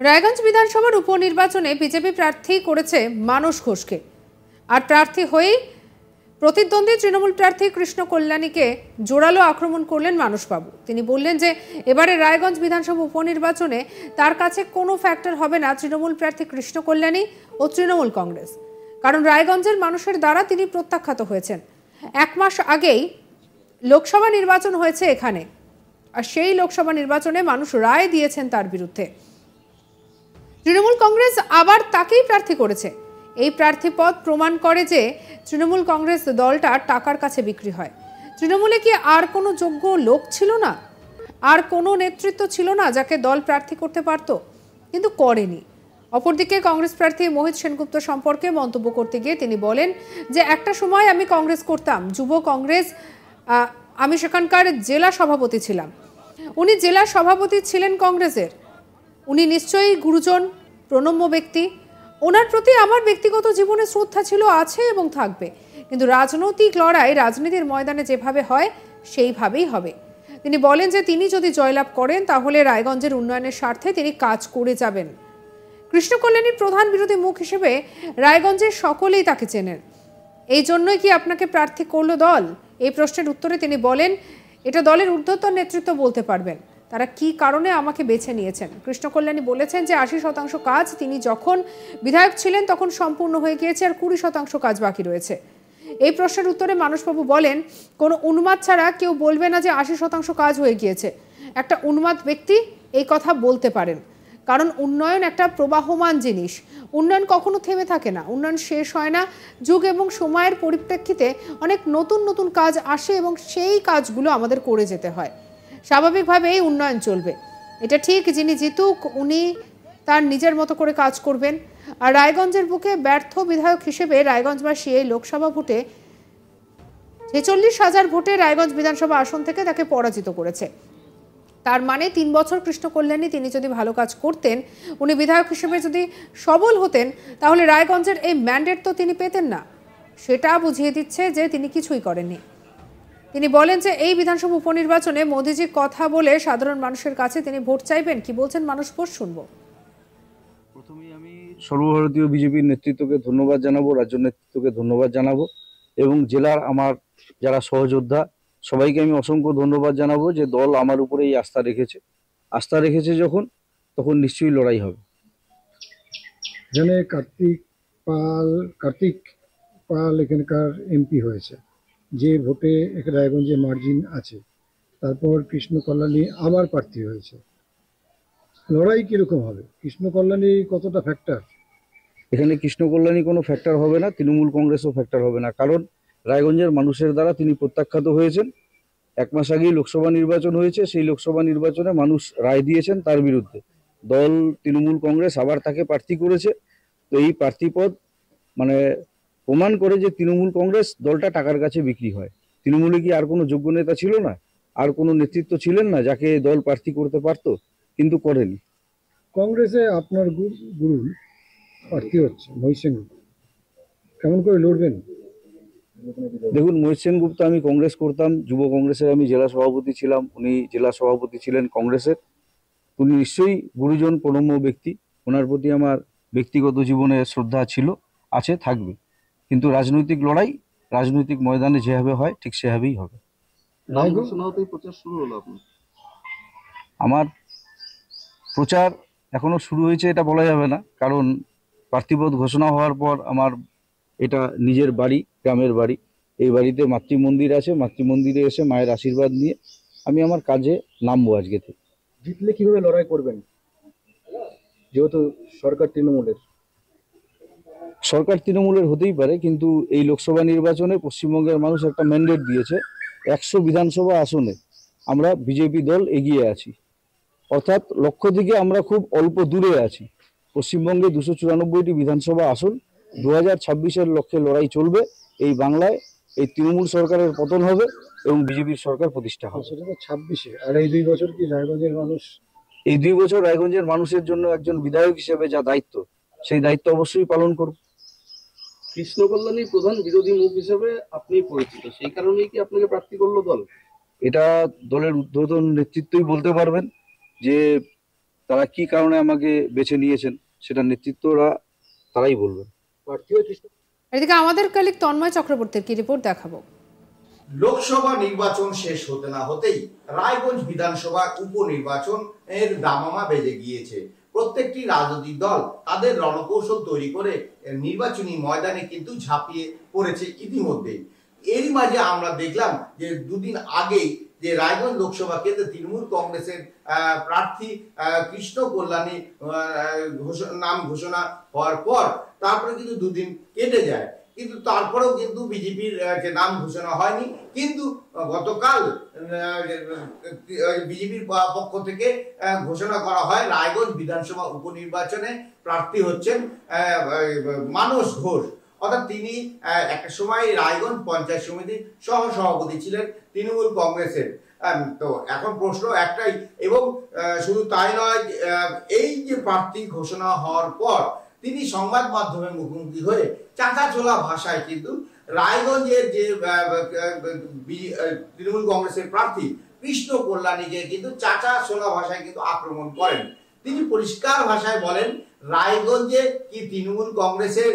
রায়গঞ্জ বিধানসভার উপনির্বাচনে বিজেপি প্রার্থী করেছে মানস ঘোষকে, আর প্রার্থী হয়েই প্রতিদ্বন্দ্বী তৃণমূল প্রার্থী কৃষ্ণ কল্যাণীকে জোরালো আক্রমণ করলেন মানসবাবু। তিনি বললেন যে এবারে রায়গঞ্জ বিধানসভা উপনির্বাচনে তার কাছে কোনো ফ্যাক্টর হবে না তৃণমূল প্রার্থী কৃষ্ণ কল্যাণী ও তৃণমূল কংগ্রেস, কারণ রায়গঞ্জের মানুষের দ্বারা তিনি প্রত্যাখ্যাত হয়েছেন। 1 মাস আগেই লোকসভা নির্বাচন হয়েছে এখানে, আর সেই লোকসভা নির্বাচনে মানুষ রায় দিয়েছেন তার বিরুদ্ধে। তৃণমূল কংগ্রেস আবার তাকেই প্রার্থী করেছে। এই প্রার্থী পদ প্রমাণ করে যে তৃণমূল কংগ্রেস দলটা টাকার কাছে বিক্রি হয়। তৃণমূলে কি আর কোনো যোগ্য লোক ছিল না, আর কোনো নেতৃত্ব ছিল না যাকে দল প্রার্থী করতে পারত? কিন্তু করেনি। অপরদিকে কংগ্রেস প্রার্থী মোহিত সেনগুপ্ত সম্পর্কে মন্তব্য করতে গিয়ে তিনি বলেন যে একটা সময় আমি কংগ্রেস করতাম, যুব কংগ্রেস, আমি সেখানকার জেলা সভাপতি ছিলাম। উনি জেলা সভাপতি ছিলেন কংগ্রেসের, উনি নিশ্চয়ই গুরুজন, প্রণম্য ব্যক্তি। ওনার প্রতি আমার ব্যক্তিগত জীবনে শ্রদ্ধা ছিল, আছে এবং থাকবে, কিন্তু রাজনৈতিক লড়াই রাজনীতির ময়দানে যেভাবে হয় সেইভাবেই হবে। তিনি বলেন যে তিনি যদি জয়লাভ করেন তাহলে রায়গঞ্জের উন্নয়নের স্বার্থে তিনি কাজ করে যাবেন। কৃষ্ণ কল্যাণীর প্রধান বিরোধী মুখ হিসেবে রায়গঞ্জের সকলেই তাকে চেনেন। এই জন্যই কি আপনাকে প্রার্থী করলো দল? এই প্রশ্নের উত্তরে তিনি বলেন, এটা দলের ঊর্ধ্বতন নেতৃত্ব বলতে পারবেন তারা কি কারণে আমাকে বেছে নিয়েছেন। কৃষ্ণ কল্যাণী বলেছেন যে 80% কাজ তিনি যখন বিধায়ক ছিলেন তখন সম্পূর্ণ হয়ে গিয়েছে, আর 20% কাজ বাকি রয়েছে। এই প্রশ্নের উত্তরে মানসবাবু বলেন, কোনো উন্মাদ ছাড়া কেউ বলবে না যে 80% কাজ হয়ে গিয়েছে। একটা উন্মাদ ব্যক্তি এই কথা বলতে পারেন, কারণ উন্নয়ন একটা প্রবাহমান জিনিস। উন্নয়ন কখনো থেমে থাকে না, উন্নয়ন শেষ হয় না। যুগ এবং সময়ের পরিপ্রেক্ষিতে অনেক নতুন নতুন কাজ আসে এবং সেই কাজগুলো আমাদের করে যেতে হয়। স্বাভাবিকভাবেই উন্নয়ন চলবে, এটা ঠিক। যিনি জিতুক উনি তার নিজের মতো করে কাজ করবেন। আর রায়গঞ্জের বুকে ব্যর্থ বিধায়ক হিসেবে রায়গঞ্জবাসী এই লোকসভা ভোটে 46,000 ভোটে রায়গঞ্জ বিধানসভা আসন থেকে তাকে পরাজিত করেছে। তার মানে 3 বছর কৃষ্ণ কল্যাণী তিনি যদি ভালো কাজ করতেন, উনি বিধায়ক হিসেবে যদি সবল হতেন, তাহলে রায়গঞ্জের এই ম্যান্ডেট তো তিনি পেতেন না। সেটা বুঝিয়ে দিচ্ছে যে তিনি কিছুই করেননি। তিনি বলেন যে এই বিধানসভা উপনির্বাচনে মোদিজি কথা বলে সাধারণ মানুষের কাছে তিনি ভোট চাইবেন। কি বলছেন মানুষ, ভোট শুনবো। প্রথমেই আমি সর্বভারতীয় বিজেপির নেতৃত্বকে ধন্যবাদ জানাবো, রাজ্য নেতৃত্বকে ধন্যবাদ জানাবো এবং জেলার আমার যারা সহযোদ্ধা সবাইকে আমি অসংখ্য ধন্যবাদ জানাবো যে দল আমার উপরে এই আস্থা রেখেছে যখন, তখন নিশ্চয়ই লড়াই হবে। এখানে কার্তিক পাল এখানকার এমপি হয়েছে, যে ভোটে রায়গঞ্জে মার্জিন আছে। তারপর কৃষ্ণ কল্যাণী আবার প্রার্থী হয়েছে। লড়াই কিরকম হবে? কৃষ্ণ কল্যাণী কতটা ফ্যাক্টর? এখানে কৃষ্ণ কল্যাণী কোনো ফ্যাক্টর হবে না, তৃণমূল কংগ্রেসও ফ্যাক্টর হবে না, কারণ রায়গঞ্জের মানুষের দ্বারা তিনি প্রত্যাখ্যাত হয়েছেন। 1 মাস আগেই লোকসভা নির্বাচন হয়েছে, সেই লোকসভা নির্বাচনে মানুষ রায় দিয়েছেন তার বিরুদ্ধে। দল তৃণমূল কংগ্রেস আবার তাকে প্রার্থী করেছে। তো এই প্রার্থী পদ মানে প্রমাণ করে যে তৃণমূল কংগ্রেস দলটা টাকার কাছে বিক্রি হয়। তৃণমূলে কি আর কোনো যোগ্য নেতা ছিল না, আর কোনো নেতৃত্ব ছিলেন না যাকে দল প্রার্থী করতে পারতো, কিন্তু করেনি। কংগ্রেসে আপনার গুরু প্রার্থী হচ্ছে মহিত সেনগুপ্ত, কেমন করে লড়বেন? দেখুন, মহিত সেনগুপ্ত, আমি কংগ্রেস করতাম, যুব কংগ্রেসের আমি জেলা সভাপতি ছিলাম, উনি জেলা সভাপতি ছিলেন কংগ্রেসের। উনি নিশ্চয়ই গুরুজন, প্রণম্য ব্যক্তি, ওনার প্রতি আমার ব্যক্তিগত জীবনে শ্রদ্ধা ছিল, আছে, থাকবে। কিন্তু রাজনৈতিক লড়াই রাজনৈতিক ময়দানে যেভাবে হয় ঠিক সেভাবেই হবে। আমার প্রচার এখনো শুরু হয়েছে এটা বলা যাবে না, কারণ প্রার্থীপদ ঘোষণা হওয়ার পর আমার এটা নিজের বাড়ি, গ্রামের বাড়ি। এই বাড়িতে মাতৃমন্দির আছে, মাতৃমন্দিরে এসে মায়ের আশীর্বাদ নিয়ে আমি আমার কাজে নামবো আজকে থেকে। জিতলে কিভাবে লড়াই করবেন, যেহেতু সরকার তৃণমূলের হতেই পারে, কিন্তু এই লোকসভা নির্বাচনে পশ্চিমবঙ্গের মানুষ একটা ম্যান্ডেট দিয়েছে। 100 বিধানসভা আসনে আমরা বিজেপি দল এগিয়ে আছি, অর্থাৎ লক্ষ্য থেকে আমরা খুব অল্প দূরে আছি। পশ্চিমবঙ্গে 294টি বিধানসভা আসন, 2026-এর লক্ষ্যে লড়াই চলবে। এই বাংলায় এই তৃণমূল সরকারের পতন হবে এবং বিজেপির সরকার প্রতিষ্ঠা হবে। সেটা তো 26-এ। আর এই 2 বছর কি রায়গঞ্জের মানুষ? এই 2 বছর রায়গঞ্জের মানুষের জন্য একজন বিধায়ক হিসেবে যা দায়িত্ব, সেই দায়িত্ব অবশ্যই পালন করব। কৃষ্ণ কল্যাণী প্রধান বিরোধী মুখ হিসেবে আপনি পরিচিত, সেই কারণেই কি আপনাকে প্রার্থী করলো দল? এটা দলের ঊর্ধ্বতন নেতৃত্বই বলতে পারবেন যে তারা কি কারণে আমাকে বেছে নিয়েছেন সেটা নেতৃত্বরা তারাই বলবেন। এদিকে আমাদের কালিক তন্ময় চক্রবর্তীর কি রিপোর্ট দেখাবো। লোকসভা নির্বাচন শেষ হতে না হতেই রায়গঞ্জ বিধানসভা উপনির্বাচনের দামামা বেজে গিয়েছে। প্রত্যেকটি রাজনৈতিক দল তাদের রণকৌশল তৈরি করে নির্বাচনী ময়দানে কিন্তু ঝাঁপিয়ে পড়েছে ইতিমধ্যেই। এরই মাঝে আমরা দেখলাম যে দুদিন আগেই যে রায়গঞ্জ লোকসভা কেন্দ্রে তৃণমূল কংগ্রেসের প্রার্থী কৃষ্ণ কল্যাণী নাম ঘোষণা হওয়ার পর তারপরে কিন্তু দুদিন কেটে যায়, কিন্তু তারপরেও কিন্তু বিজেপির যে নাম ঘোষণা হয়নি। কিন্তু গতকাল বিজেপির পক্ষ থেকে ঘোষণা করা হয় রায়গঞ্জ বিধানসভা উপনির্বাচনে প্রার্থী হচ্ছেন মানস ঘোষ। অর্থাৎ তিনি একটা সময় রায়গঞ্জ পঞ্চায়েত সমিতির সহ সভাপতি ছিলেন তৃণমূল কংগ্রেসের। তো এখন প্রশ্ন একটাই, এবং শুধু তাই নয়, এই যে প্রার্থী ঘোষণা হওয়ার পর তিনি সংবাদ মাধ্যমের মুখোমুখি হয়ে চাঁচাছোলা ভাষায় কিন্তু রায়গঞ্জের যে তৃণমূল কংগ্রেসের প্রার্থী কৃষ্ণ কল্যাণীকে কিন্তু চাঁচাছোলা ভাষায় কিন্তু আক্রমণ করেন। তিনি পরিষ্কার ভাষায় বলেন, রায়গঞ্জে কি তৃণমূল কংগ্রেসের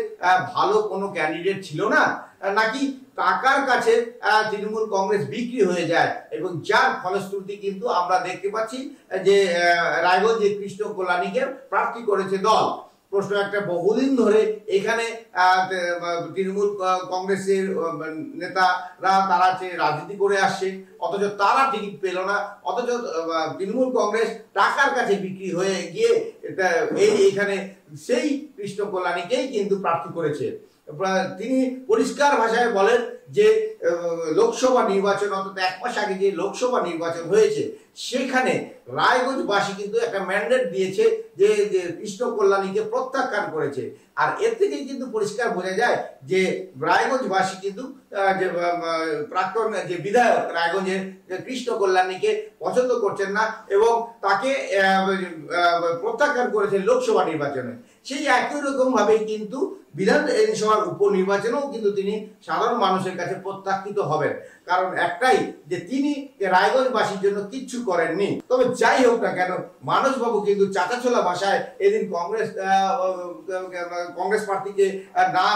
ভালো কোনো ক্যান্ডিডেট ছিল না, নাকি টাকার কাছে তৃণমূল কংগ্রেস বিক্রি হয়ে যায়, এবং যার ফলশ্রুতি কিন্তু আমরা দেখতে পাচ্ছি যে রায়গঞ্জে কৃষ্ণ কল্যাণীকে প্রার্থী করেছে দল। প্রশ্ন একটা, বহুদিন ধরে এখানে তৃণমূল কংগ্রেসের নেতারা তারা রাজনীতি করে আসছে, অথচ তারা টিকিট পেল না, অথচ তৃণমূল কংগ্রেস টাকার কাছে বিক্রি হয়ে গিয়ে এখানে সেই কৃষ্ণ কল্যাণীকেই কিন্তু প্রার্থী করেছে। তিনি পরিষ্কার ভাষায় বলেন যে লোকসভা নির্বাচন, অন্তত এক মাস আগে যে লোকসভা নির্বাচন হয়েছে সেখানে রায়গঞ্জবাসী কিন্তু একটা ম্যান্ডেট দিয়েছে যে কৃষ্ণ কল্যাণীকে প্রত্যাখ্যান করেছে। আর এর থেকেই কিন্তু পরিষ্কার বোঝা যায় যে রায়গঞ্জবাসী কিন্তু যে প্রাক্তন যে বিধায়ক রায়গঞ্জের কৃষ্ণ কল্যাণীকে পছন্দ করছেন না এবং তাকে প্রত্যাখ্যান করেছেন লোকসভা নির্বাচনে। সেই একই রকম ভাবেই কিন্তু বিধানসভার উপনির্বাচনেও কিন্তু তিনি সাধারণ মানুষের কাছে প্রত্যাখ্যিত হবেন। কারণ একটাই, যে তিনি রায়গঞ্জবাসীর জন্য কিচ্ছু করেননি। তবে যাই হোক না কেন, মানসবাবু কিন্তু চাঁচাছোলা ভাষায় এদিন কংগ্রেস প্রার্থীকে না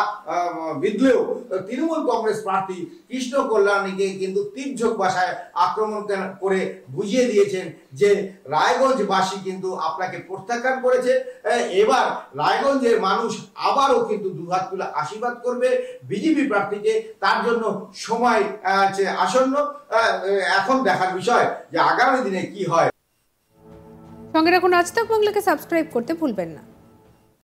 বিধলেও তৃণমূল কংগ্রেস প্রার্থী কৃষ্ণ কল্যাণীকে কিন্তু তীর্যক ভাষায় আক্রমণ করে বুঝিয়ে দিয়েছেন যে রায়গঞ্জবাসী কিন্তু আপনাকে প্রত্যাখ্যান করেছে। এবার রায়গঞ্জের মানুষ আবারও কিন্তু দুহাত তুলে আশীর্বাদ করবে বিজেপি প্রার্থীকে। তার জন্য সময় আসন্ন। এখন দেখার বিষয় যে আগামী দিনে কি হয়। সঙ্গে রাখুন আজ তাক বাংলাকে সাবস্ক্রাইব করতে ভুলবেন না।